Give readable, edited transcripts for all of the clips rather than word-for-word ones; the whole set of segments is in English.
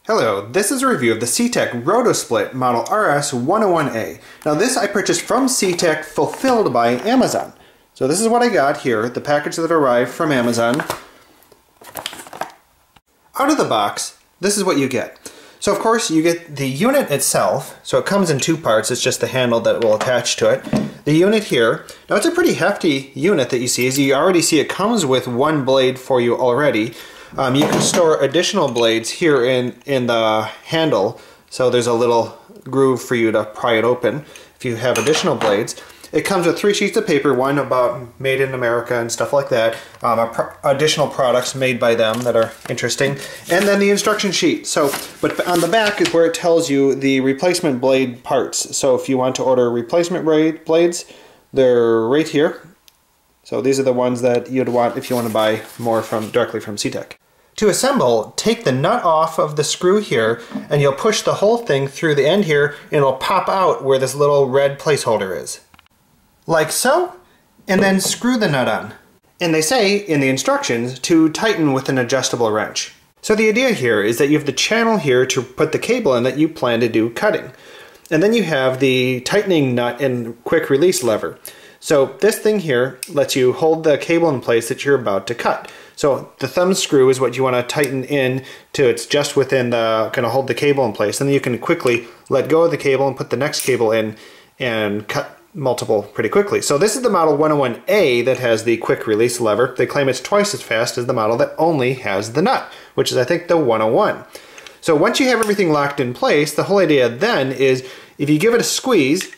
Hello, this is a review of the Seatek Roto-Split model RS-101A. Now this I purchased from Seatek, fulfilled by Amazon. So this is what I got here, the package that arrived from Amazon. Out of the box, this is what you get. So of course you get the unit itself, so it comes in two parts, it's just the handle that will attach to it. The unit here, now it's a pretty hefty unit that you see, as you already see it comes with one blade for you already. You can store additional blades here in the handle, so there's a little groove for you to pry it open if you have additional blades. It comes with 3 sheets of paper, one about made in America and stuff like that, additional products made by them that are interesting, and then the instruction sheet. So, but on the back is where it tells you the replacement blade parts. So if you want to order replacement blades, they're right here. So these are the ones that you'd want if you want to buy more directly from Seatek. To assemble, take the nut off of the screw here, and you'll push the whole thing through the end here, and it'll pop out where this little red placeholder is. Like so, and then screw the nut on. And they say in the instructions to tighten with an adjustable wrench. So the idea here is that you have the channel here to put the cable in that you plan to do cutting. And then you have the tightening nut and quick release lever. So this thing here lets you hold the cable in place that you're about to cut. So the thumb screw is what you want to tighten in to, it's just within the, kind of hold the cable in place. And then you can quickly let go of the cable and put the next cable in and cut multiple pretty quickly. So this is the model 101A that has the quick release lever. They claim it's twice as fast as the model that only has the nut, which is I think the 101. So once you have everything locked in place, the whole idea then is if you give it a squeeze,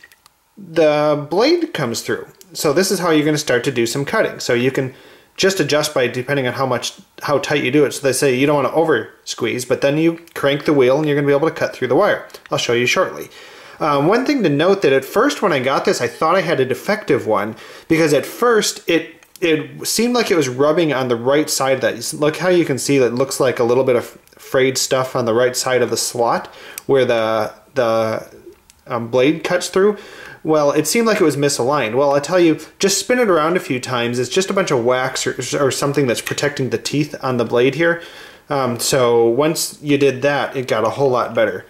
the blade comes through. So this is how you're going to start to do some cutting. So you can just adjust by depending on how tight you do it. So they say you don't want to over squeeze, but then you crank the wheel and you're going to be able to cut through the wire. I'll show you shortly. One thing to note that at first when I got this, I thought I had a defective one because at first it seemed like it was rubbing on the right side of that. Look how you can see that it looks like a little bit of frayed stuff on the right side of the slot where the blade cuts through. Well, it seemed like it was misaligned. Well, I tell you, just spin it around a few times. It's just a bunch of wax or something that's protecting the teeth on the blade here. So once you did that, it got a whole lot better.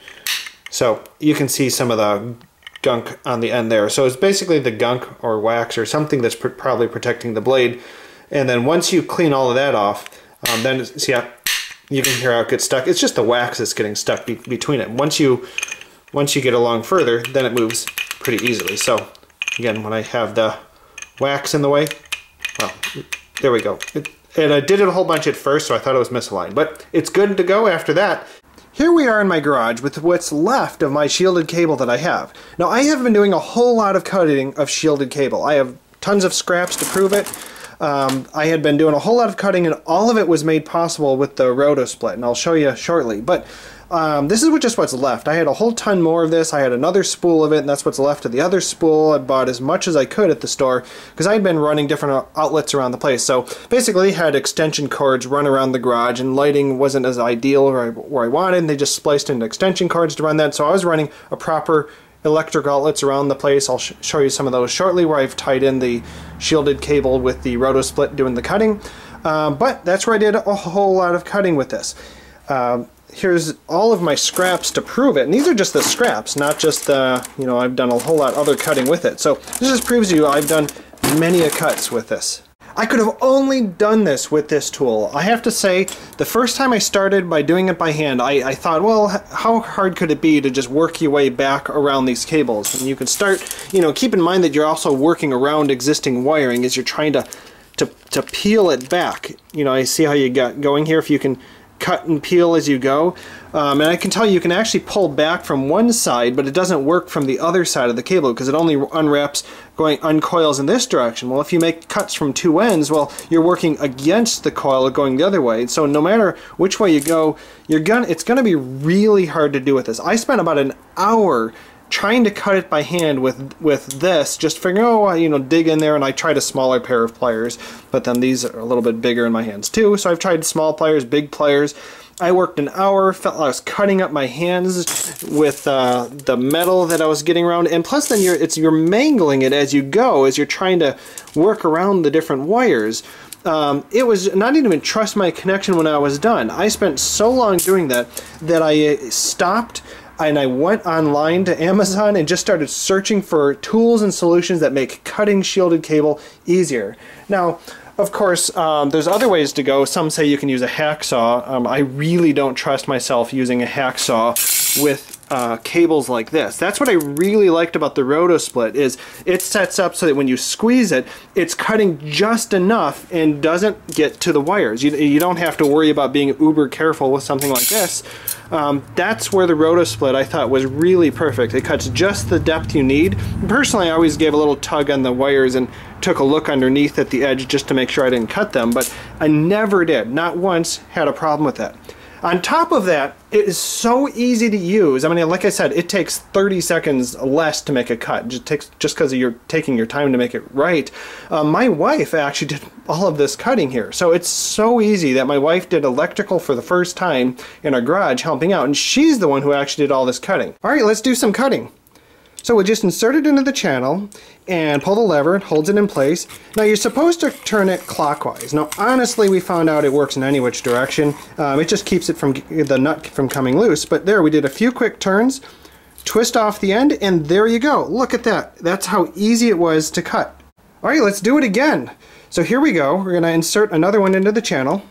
So you can see some of the gunk on the end there. So it's basically the gunk or wax or something that's probably protecting the blade. And then once you clean all of that off, then see how you can hear how it gets stuck. It's just the wax that's getting stuck between it. Once you get along further, then it moves pretty easily. So again, when I have the wax in the way, well, there we go. And I did it a whole bunch at first, so I thought it was misaligned, but it's good to go after that. Here we are in my garage with what's left of my shielded cable that I have. Now I have been doing a whole lot of cutting of shielded cable. I have tons of scraps to prove it. I had been doing a whole lot of cutting and all of it was made possible with the Roto-Split, and I'll show you shortly. But this is just what's left. I had a whole ton more of this. I had another spool of it, and that's what's left of the other spool. I bought as much as I could at the store because I had been running different outlets around the place. So basically had extension cords run around the garage, and lighting wasn't as ideal where I wanted, and they just spliced into extension cords to run that. So I was running a proper electric outlets around the place. I'll show you some of those shortly where I've tied in the shielded cable with the Roto-Split doing the cutting. But that's where I did a whole lot of cutting with this. Here's all of my scraps to prove it, and these are just the scraps, not just the, you know, I've done a whole lot other cutting with it. So this just proves to you I've done many cuts with this. I could have only done this with this tool. I have to say, the first time I started by doing it by hand, I thought, well, how hard could it be to just work your way back around these cables? And you can start, you know, keep in mind that you're also working around existing wiring as you're trying to peel it back. You know, I see how you got going here. If you can cut and peel as you go. And I can tell you can actually pull back from one side, but it doesn't work from the other side of the cable because it only uncoils in this direction. Well, if you make cuts from two ends, well, you're working against the coil going the other way. So no matter which way you go, it's going to be really hard to do with this. I spent about an hour trying to cut it by hand with this, just figuring, oh, you know, dig in there, and I tried a smaller pair of pliers, but then these are a little bit bigger in my hands too, so I've tried small pliers, big pliers. I worked an hour, felt I was cutting up my hands with the metal that I was getting around, and plus then you're mangling it as you go, as you're trying to work around the different wires. it was not even trust my connection when I was done. I spent so long doing that that I stopped and I went online to Amazon and just started searching for tools and solutions that make cutting shielded cable easier. Now, of course, there's other ways to go. Some say you can use a hacksaw. I really don't trust myself using a hacksaw with cables like this. That's what I really liked about the Roto-Split, is it sets up so that when you squeeze it, it's cutting just enough and doesn't get to the wires. You don't have to worry about being uber careful with something like this. That's where the Roto-Split I thought was really perfect. It cuts just the depth you need. Personally, I always gave a little tug on the wires and took a look underneath at the edge just to make sure I didn't cut them, but I never did. Not once had a problem with that. On top of that, it is so easy to use. I mean, like I said, it takes 30 seconds less to make a cut. Just because you're taking your time to make it right. My wife actually did all of this cutting here. So it's so easy that my wife did electrical for the first time in our garage helping out, and she's the one who actually did all this cutting. All right, let's do some cutting. So we'll just insert it into the channel and pull the lever. It holds it in place. Now you're supposed to turn it clockwise. Now honestly, we found out it works in any which direction. It just keeps it from the nut from coming loose. But there, we did a few quick turns, twist off the end, and there you go. Look at that. That's how easy it was to cut. All right, let's do it again. So here we go. We're going to insert another one into the channel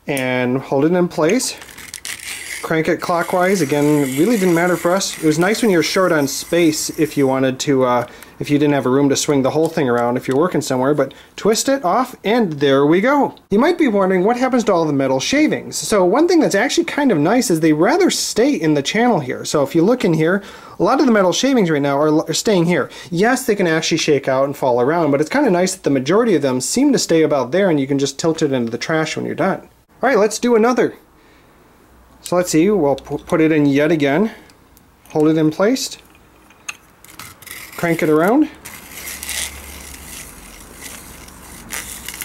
and hold it in place. Crank it clockwise. Again, really didn't matter for us. It was nice when you're short on space if you wanted to, if you didn't have a room to swing the whole thing around if you're working somewhere, but twist it off and there we go. You might be wondering what happens to all the metal shavings. So one thing that's actually kind of nice is they rather stay in the channel here. So if you look in here, a lot of the metal shavings right now are staying here. Yes, they can actually shake out and fall around, but it's kind of nice that the majority of them seem to stay about there and you can just tilt it into the trash when you're done. All right, let's do another. So let's see, we'll put it in yet again, hold it in place, crank it around.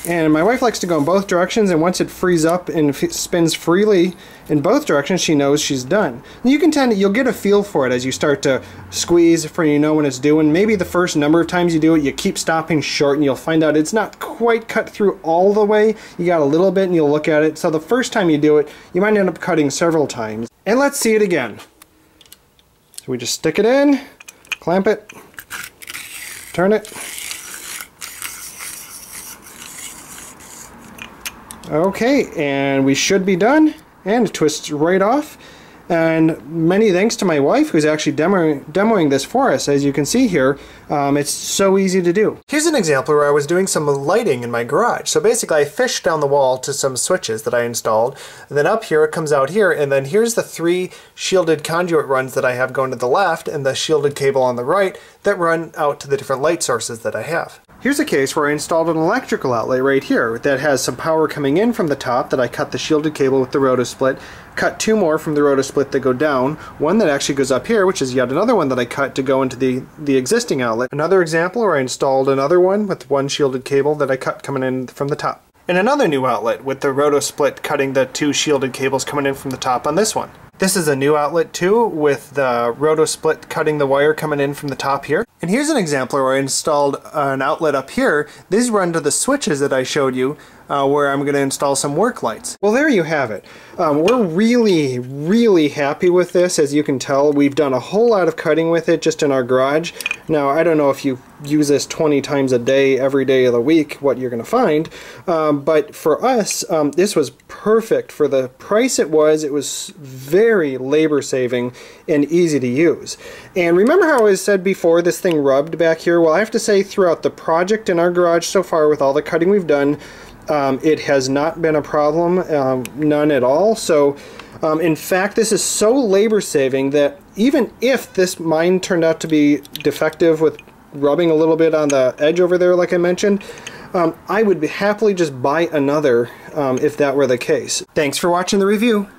And my wife likes to go in both directions, and once it frees up and spins freely in both directions, she knows she's done. And you'll get a feel for it as you start to squeeze, for you know when it's doing. Maybe the first number of times you do it, you keep stopping short and you'll find out it's not quite cut through all the way. You got a little bit and you'll look at it. So the first time you do it, you might end up cutting several times. And let's see it again. So we just stick it in, clamp it, turn it. Okay, and we should be done, and it twists right off. And many thanks to my wife, who's actually demoing this for us. As you can see here, it's so easy to do. Here's an example where I was doing some lighting in my garage. So basically I fished down the wall to some switches that I installed, and then up here it comes out here, and then here's the 3 shielded conduit runs that I have going to the left and the shielded cable on the right that run out to the different light sources that I have. Here's a case where I installed an electrical outlet right here that has some power coming in from the top that I cut the shielded cable with the Roto-Split, cut 2 more from the Roto-Split that go down, one that actually goes up here, which is yet another one that I cut to go into the existing outlet. Another example where I installed another one with 1 shielded cable that I cut coming in from the top. And another new outlet with the Roto-Split cutting the 2 shielded cables coming in from the top on this one. This is a new outlet too, with the Roto-Split cutting the wire coming in from the top here. And here's an example where I installed an outlet up here. These run to the switches that I showed you, where I'm going to install some work lights. Well, there you have it. We're really happy with this. As you can tell, we've done a whole lot of cutting with it just in our garage. Now, I don't know if you use this 20 times a day, every day of the week, what you're going to find. But for us, this was perfect. For the price it was very labor saving and easy to use. And remember how I said before this thing rubbed back here? Well, I have to say throughout the project in our garage so far with all the cutting we've done, it has not been a problem, none at all. So in fact, this is so labor saving that even if mine turned out to be defective with rubbing a little bit on the edge over there like I mentioned, I would happily just buy another if that were the case. Thanks for watching the review.